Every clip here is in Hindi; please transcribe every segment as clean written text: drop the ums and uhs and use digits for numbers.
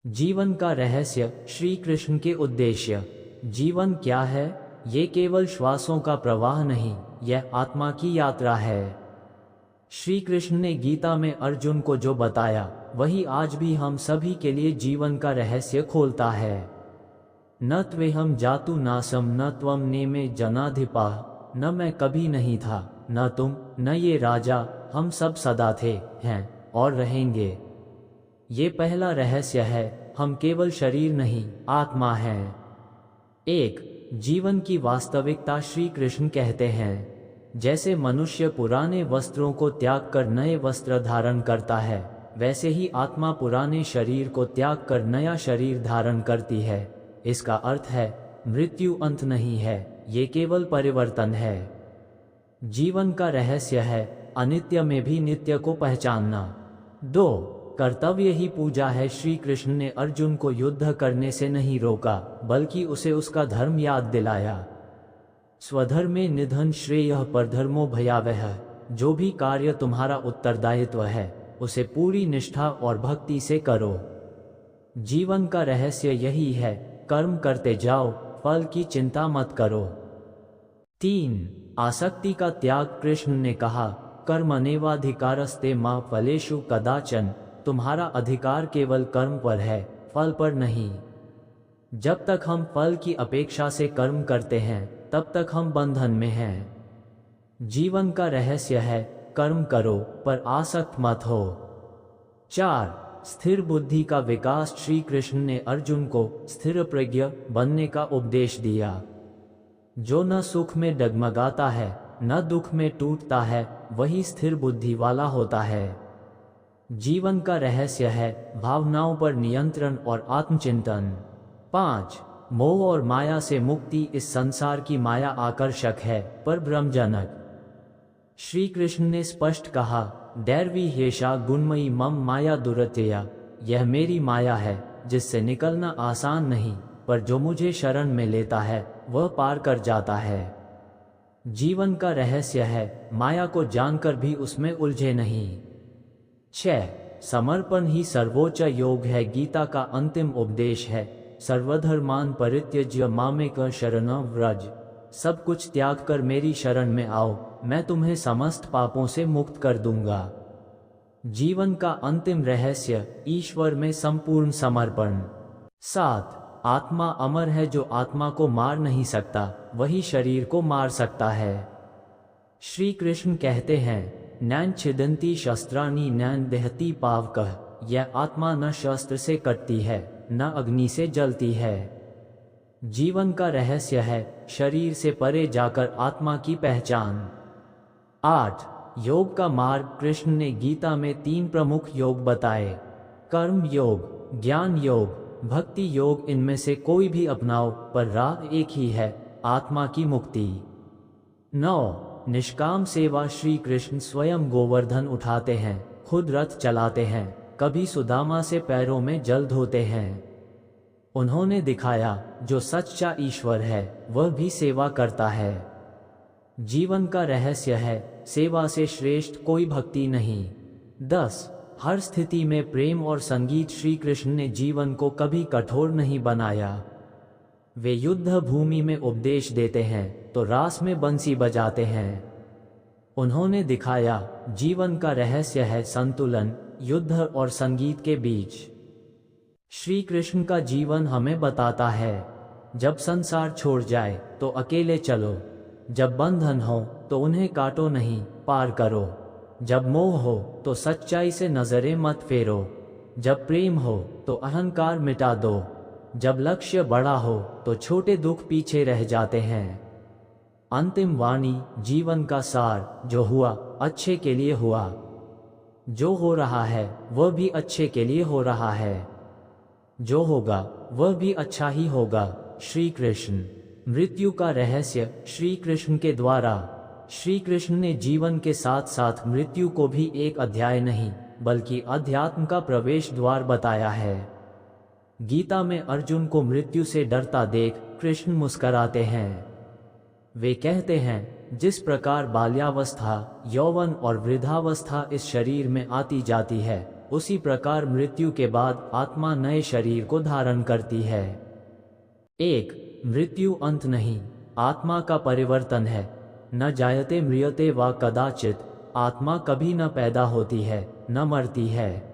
जीवन का रहस्य, श्री कृष्ण के उद्देश्य। जीवन क्या है? ये केवल श्वासों का प्रवाह नहीं, यह आत्मा की यात्रा है। श्री कृष्ण ने गीता में अर्जुन को जो बताया, वही आज भी हम सभी के लिए जीवन का रहस्य खोलता है। न त्वेहम जातु नासम न त्वम नेमे जनाधिपाः, न मैं कभी नहीं था, न तुम, न ये राजा, हम सब सदा थे, हैं और रहेंगे। ये पहला रहस्य है, हम केवल शरीर नहीं, आत्मा हैं। एक, जीवन की वास्तविकता। श्री कृष्ण कहते हैं, जैसे मनुष्य पुराने वस्त्रों को त्याग कर नए वस्त्र धारण करता है, वैसे ही आत्मा पुराने शरीर को त्याग कर नया शरीर धारण करती है। इसका अर्थ है, मृत्यु अंत नहीं है, ये केवल परिवर्तन है। जीवन का रहस्य है, अनित्य में भी नित्य को पहचानना। 2, कर्तव्य ही पूजा है। श्री कृष्ण ने अर्जुन को युद्ध करने से नहीं रोका, बल्कि उसे उसका धर्म याद दिलाया। स्वधर्मे निधन श्रेयः परधर्मो भयावह। जो भी कार्य तुम्हारा उत्तरदायित्व है, उसे पूरी निष्ठा और भक्ति से करो। जीवन का रहस्य यही है, कर्म करते जाओ, फल की चिंता मत करो। 3, आसक्ति का त्याग। कृष्ण ने कहा, कर्मण्येवाधिकारस्ते मा फलेषु कदाचन। तुम्हारा अधिकार केवल कर्म पर है, फल पर नहीं। जब तक हम फल की अपेक्षा से कर्म करते हैं, तब तक हम बंधन में हैं। जीवन का रहस्य है, कर्म करो पर आसक्त मत हो। 4, स्थिर बुद्धि का विकास। श्री कृष्ण ने अर्जुन को स्थिर प्रज्ञ बनने का उपदेश दिया। जो न सुख में डगमगाता है, न दुख में टूटता है, वही स्थिर बुद्धि वाला होता है। जीवन का रहस्य है, भावनाओं पर नियंत्रण और आत्मचिंतन। 5, मोह और माया से मुक्ति। इस संसार की माया आकर्षक है, पर भ्रमजनक। श्री कृष्ण ने स्पष्ट कहा, दैर्वी हेषा गुणमयी मम माया दुरत्यया। यह मेरी माया है, जिससे निकलना आसान नहीं, पर जो मुझे शरण में लेता है, वह पार कर जाता है। जीवन का रहस्य है, माया को जानकर भी उसमें उलझे नहीं। 6, समर्पण ही सर्वोच्च योग है। गीता का अंतिम उपदेश है, सर्वधर्मान् परित्यज्य मामेकं शरणं व्रज। सब कुछ त्याग कर मेरी शरण में आओ, मैं तुम्हें समस्त पापों से मुक्त कर दूंगा। जीवन का अंतिम रहस्य, ईश्वर में संपूर्ण समर्पण। 7, आत्मा अमर है। जो आत्मा को मार नहीं सकता, वही शरीर को मार सकता है। श्री कृष्ण कहते हैं, नैन छिदन्ति शस्त्राणि नैन दहति पावकः। यह आत्मा न शस्त्र से कटती है, न अग्नि से जलती है। जीवन का रहस्य है, शरीर से परे जाकर आत्मा की पहचान। 8, योग का मार्ग। कृष्ण ने गीता में 3 प्रमुख योग बताए, कर्म योग, ज्ञान योग, भक्ति योग। इनमें से कोई भी अपनाओ, पर राह एक ही है, आत्मा की मुक्ति। 9, निष्काम सेवा। श्री कृष्ण स्वयं गोवर्धन उठाते हैं, खुद रथ चलाते हैं, कभी सुदामा से पैरों में जल धोते हैं। उन्होंने दिखाया, जो सच्चा ईश्वर है, वह भी सेवा करता है। जीवन का रहस्य है, सेवा से श्रेष्ठ कोई भक्ति नहीं। 10, हर स्थिति में प्रेम और संगीत। श्री कृष्ण ने जीवन को कभी कठोर नहीं बनाया। वे युद्ध भूमि में उपदेश देते हैं, तो रास में बंसी बजाते हैं। उन्होंने दिखाया, जीवन का रहस्य है संतुलन, युद्ध और संगीत के बीच। श्री कृष्ण का जीवन हमें बताता है, जब संसार छोड़ जाए तो अकेले चलो, जब बंधन हो तो उन्हें काटो नहीं, पार करो। जब मोह हो तो सच्चाई से नजरें मत फेरो, जब प्रेम हो तो अहंकार मिटा दो, जब लक्ष्य बड़ा हो तो छोटे दुख पीछे रह जाते हैं। अंतिम वाणी, जीवन का सार। जो हुआ, अच्छे के लिए हुआ। जो हो रहा है, वह भी अच्छे के लिए हो रहा है। जो होगा, वह भी अच्छा ही होगा। श्री कृष्ण। मृत्यु का रहस्य। श्री कृष्ण के द्वारा। श्री कृष्ण ने जीवन के साथ साथ मृत्यु को भी एक अध्याय नहीं, बल्कि अध्यात्म का प्रवेश द्वार बताया है। गीता में अर्जुन को मृत्यु से डरता देख कृष्ण मुस्कराते हैं। वे कहते हैं, जिस प्रकार बाल्यावस्था, यौवन और वृद्धावस्था इस शरीर में आती जाती है, उसी प्रकार मृत्यु के बाद आत्मा नए शरीर को धारण करती है। एक, मृत्यु अंत नहीं, आत्मा का परिवर्तन है। न जायते म्रियते वा कदाचित, आत्मा कभी न पैदा होती है न मरती है।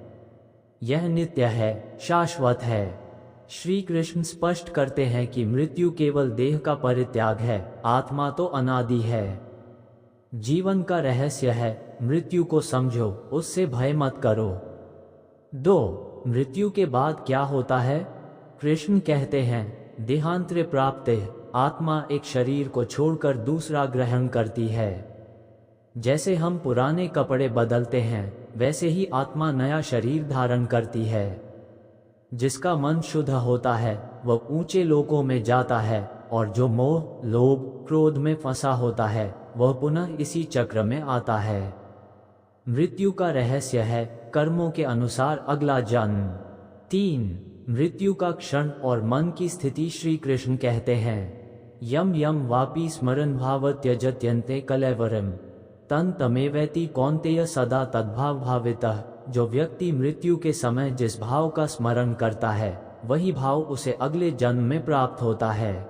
यह नित्य है, शाश्वत है। श्री कृष्ण स्पष्ट करते हैं कि मृत्यु केवल देह का परित्याग है, आत्मा तो अनादि है। जीवन का रहस्य है, मृत्यु को समझो, उससे भय मत करो। 2, मृत्यु के बाद क्या होता है? कृष्ण कहते हैं, देहांतरे प्राप्ते, आत्मा एक शरीर को छोड़कर दूसरा ग्रहण करती है। जैसे हम पुराने कपड़े बदलते हैं, वैसे ही आत्मा नया शरीर धारण करती है। जिसका मन शुद्ध होता है वह ऊंचे लोकों में जाता है, और जो मोह, लोभ, क्रोध में फंसा होता है वह पुनः इसी चक्र में आता है। मृत्यु का रहस्य है, कर्मों के अनुसार अगला जन्म। 3, मृत्यु का क्षण और मन की स्थिति। श्री कृष्ण कहते हैं, यम यम वापि स्मरन् भाव त्यजत्यन्ते कलेवरम तन तमेवैति कौन्तेय सदा तद्भाव भावितः। जो व्यक्ति मृत्यु के समय जिस भाव का स्मरण करता है वही भाव उसे अगले जन्म में प्राप्त होता है।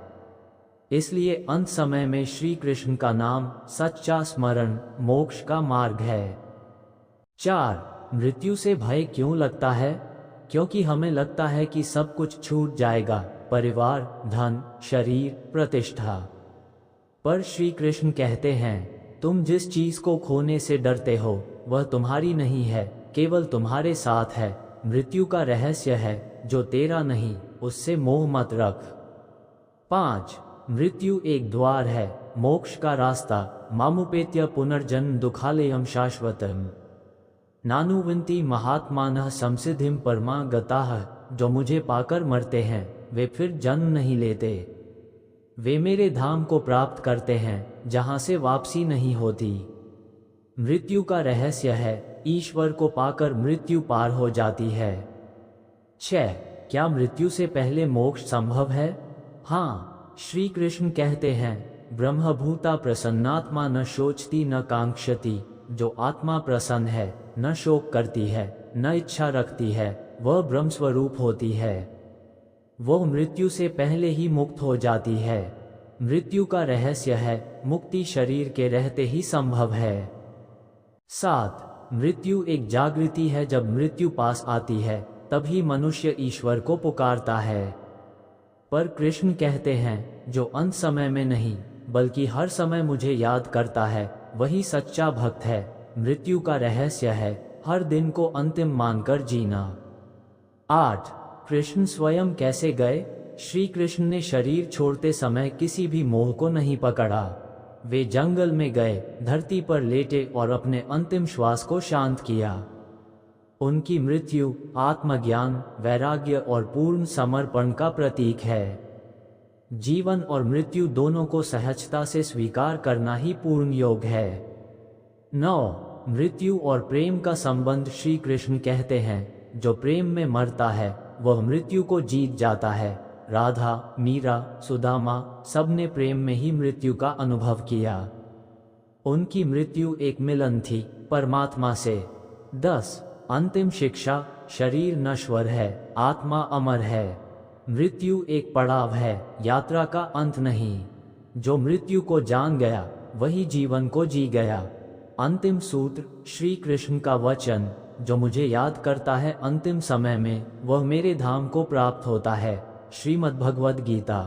इसलिए अंत समय में श्री कृष्ण का नाम सच्चा स्मरण मोक्ष का मार्ग है। 4, मृत्यु से भय क्यों लगता है? क्योंकि हमें लगता है कि सब कुछ छूट जाएगा, परिवार, धन, शरीर, प्रतिष्ठा। पर श्री कृष्ण कहते हैं, तुम जिस चीज को खोने से डरते हो वह तुम्हारी नहीं है, केवल तुम्हारे साथ है। मृत्यु का रहस्य है, जो तेरा नहीं उससे मोह मत रख। 5, मृत्यु एक द्वार है, मोक्ष का रास्ता। मामुपेत्य पुनर्जन्म दुखालयम शाश्वतम नानुविंति महात्मानः संसिद्धिम परमा गताः। जो मुझे पाकर मरते हैं वे फिर जन्म नहीं लेते, वे मेरे धाम को प्राप्त करते हैं जहां से वापसी नहीं होती। मृत्यु का रहस्य है, ईश्वर को पाकर मृत्यु पार हो जाती है। 6, क्या मृत्यु से पहले मोक्ष संभव है? हाँ, श्री कृष्ण कहते हैं, ब्रह्मभूता प्रसन्नात्मा न शोचती न कांक्षति। जो आत्मा प्रसन्न है, न शोक करती है, न इच्छा रखती है, वह ब्रह्म स्वरूप होती है। वह मृत्यु से पहले ही मुक्त हो जाती है। मृत्यु का रहस्य है, मुक्ति शरीर के रहते ही संभव है। 7, मृत्यु एक जागृति है। जब मृत्यु पास आती है तभी मनुष्य ईश्वर को पुकारता है। पर कृष्ण कहते हैं, जो अंत समय में नहीं बल्कि हर समय मुझे याद करता है वही सच्चा भक्त है। मृत्यु का रहस्य है, हर दिन को अंतिम मानकर जीना। 8, कृष्ण स्वयं कैसे गए? श्री कृष्ण ने शरीर छोड़ते समय किसी भी मोह को नहीं पकड़ा। वे जंगल में गए, धरती पर लेटे और अपने अंतिम श्वास को शांत किया। उनकी मृत्यु आत्मज्ञान, वैराग्य और पूर्ण समर्पण का प्रतीक है। जीवन और मृत्यु दोनों को सहजता से स्वीकार करना ही पूर्ण योग है। 9, मृत्यु और प्रेम का संबंध। श्री कृष्ण कहते हैं, जो प्रेम में मरता है वह मृत्यु को जीत जाता है। राधा, मीरा, सुदामा सबने प्रेम में ही मृत्यु का अनुभव किया। उनकी मृत्यु एक मिलन थी परमात्मा से। 10, अंतिम शिक्षा। शरीर नश्वर है, आत्मा अमर है। मृत्यु एक पड़ाव है, यात्रा का अंत नहीं। जो मृत्यु को जान गया वही जीवन को जी गया। अंतिम सूत्र। श्री कृष्ण का वचन, जो मुझे याद करता है अंतिम समय में वह मेरे धाम को प्राप्त होता है। श्रीमद् भगवद गीता।